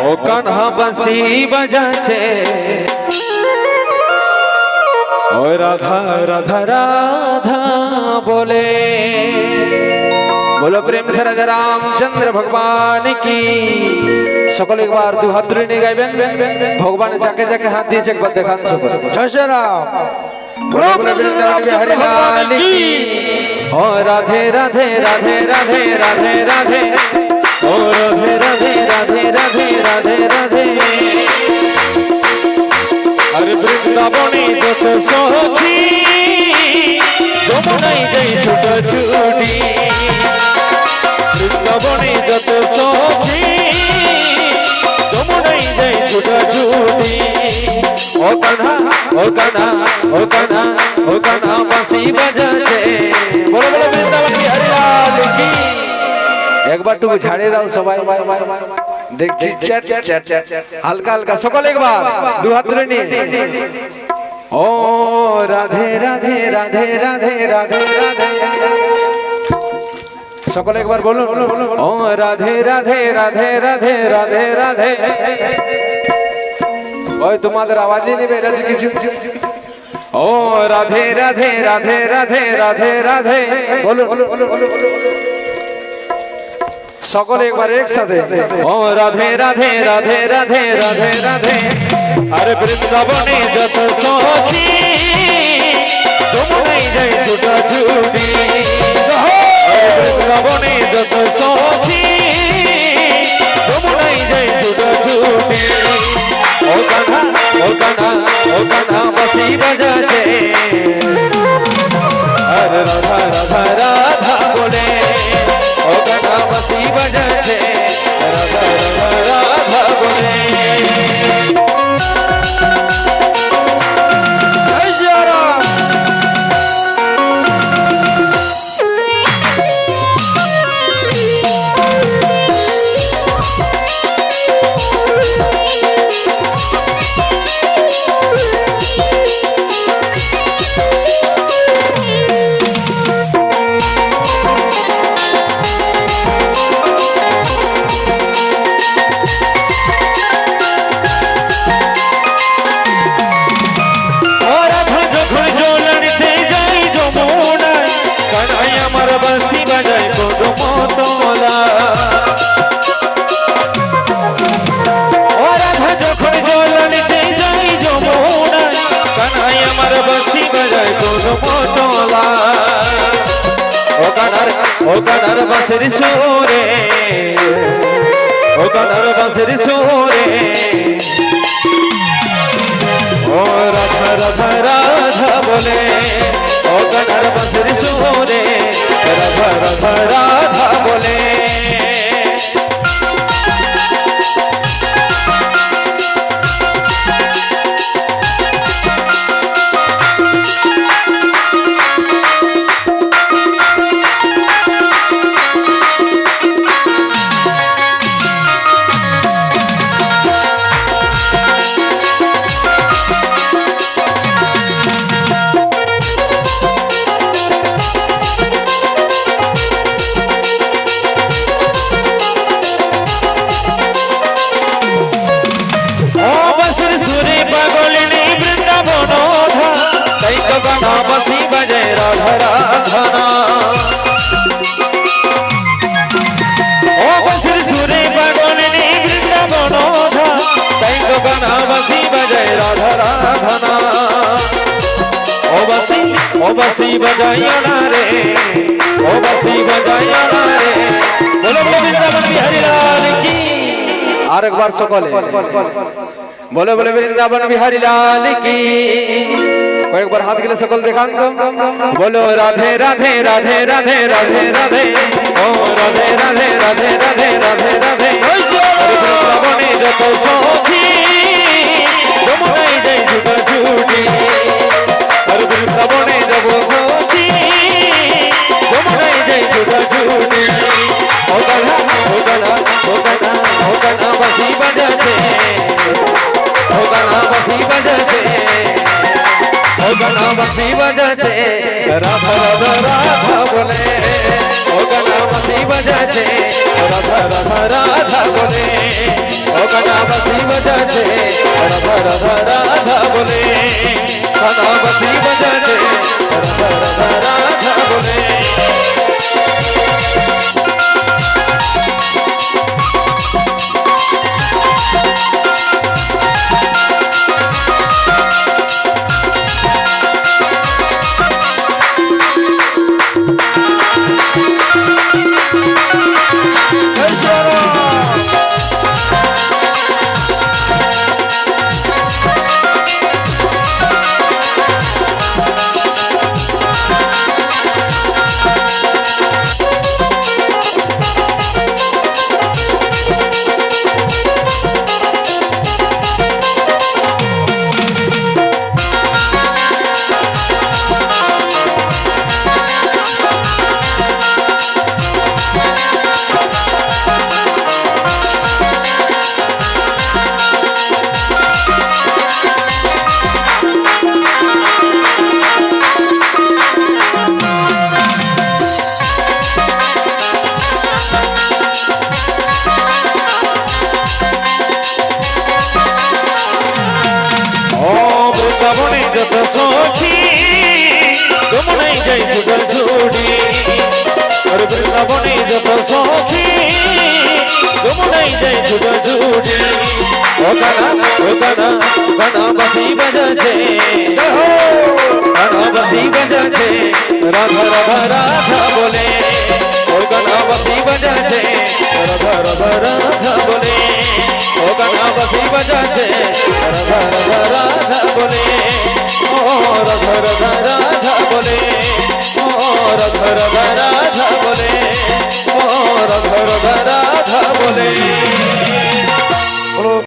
ओ कान्हा बंसी बजाचे ओ राधा राधा राधा बोले। बोलो प्रेम से राजा रामचंद्र भगवान की। सकल एक बार दो हाथ धरे नहीं गाइबेन भगवान जाके जाके हाथ दिए एक बार देखान सकल जय श्री राम। बोलो प्रेम से राजा हरि लाल की। ओ राधे राधे राधे राधे राधे राधे ओ राधे राधे राधे राधे राधे राधे। अरे वृंदावनी जत सखी যমুনাই যাই ছুটাছুটি। বৃন্দাবনে যত সখী যমুনাই যাই ছুটাছুটি। ও কাन्हा ও কাन्हा ও কাन्हा ও কাन्हा বাঁশি বাজাছে। বলো বলো বৃন্দাবন বিহারী লাল কি। একবার টুকু ঝাড়ে দাও সবাই দেখছি চ্যাট চ্যাট চ্যাট হালকা হালকা সকল একবার দু হাত ধরে নিয়ে। ओ राधे राधे राधे राधे राधे राधे सकल एक बार बोलो। ओ राधे राधे राधे राधे राधे राधे। ओए तुम्हारे आवाज ही नहीं बेरा किसी। ओ राधे राधे राधे राधे राधे राधे बोलो सकल एक बार एक साथ। ओ राधे राधे राधे राधे राधे राधे। अरे वृंदावने जत सखी যমুনাই যাই ছুটাছুটি। বৃন্দাবনে যত সখী যমুনাই যাই ছুটাছুটি। ও কাन्हा ও কাन्हा ও কাन्हा বাঁশি বাজাছে। अरे राधा राधा राधा बोले। ओ कान्हा বাঁশি বাজাছে রাধা রাধা রাধা बोले। ओ कान्हार बांसुरी सुरे ओ कान्हार बांसुरी सुरे। ओ राधा राधा राधा बोले। ओ कान्हार बांसुरी सुरे राधा राधा राधा बोले। बंसी बजे राधा राधा। ओ बंसी सुरे बगोलनी वृंदावन धा तैको गाना बंसी बजे राधा राधा। ओ बंसी बजाइयो ना रे ओ बंसी बजाइयो ना रे। बोलो बोलो वृंदावन बिहारी लाल की। और एक बार सकले बोलो बोलो वृंदावन बिहारी लाल की। एक बार हाथ गिले सकल देखान तो बोलो राधे राधे राधे राधे राधे राधे। ओ राधे राधे राधे राधे राधे राधे। वृंदावने जत सखी যমুনাই যাই ছুটাছুটি। अरे वृंदावने जत सखी যমুনাই যাই ছুটাছুটি। ओ कान्हा ओ कान्हा ओ कान्हा ओ कान्हा বাঁশি বাজাছে। ओ कान्हा বাঁশি বাজাছে ओ कान्हा बांसुरी बजाছে राधा राधा राधा बोले। ओ कान्हा बांसुरी बजाছে राधा राधा राधा बोले। ओ कान्हा বাঁশি বাজাচ্ছে রাধা রাধা রাধা বলে কানা বাঁশি বাজাচ্ছে রাধা রাধা রাধা বলে যত সখী যমুনাই যাই ছুটার ছুটি আর বৃন্দাবনে যত সখী যমুনাই যাই ছুটার ছুটি ও গানা বাঁশি বাজাচ্ছে গানা বাঁশি বাজাচ্ছে রাধা রাধা রাধা বলে ও গানা বাঁশি বাজাচ্ছে রাধা রাধা রাধা বলে ও গানা বাঁশি বাজাচ্ছে রাধা রাধা রাধা বলে ও রাধা রাধা রাধা বলে ও রাধা রাধা রাধা বলে ও রাধা রাধা রাধা বলে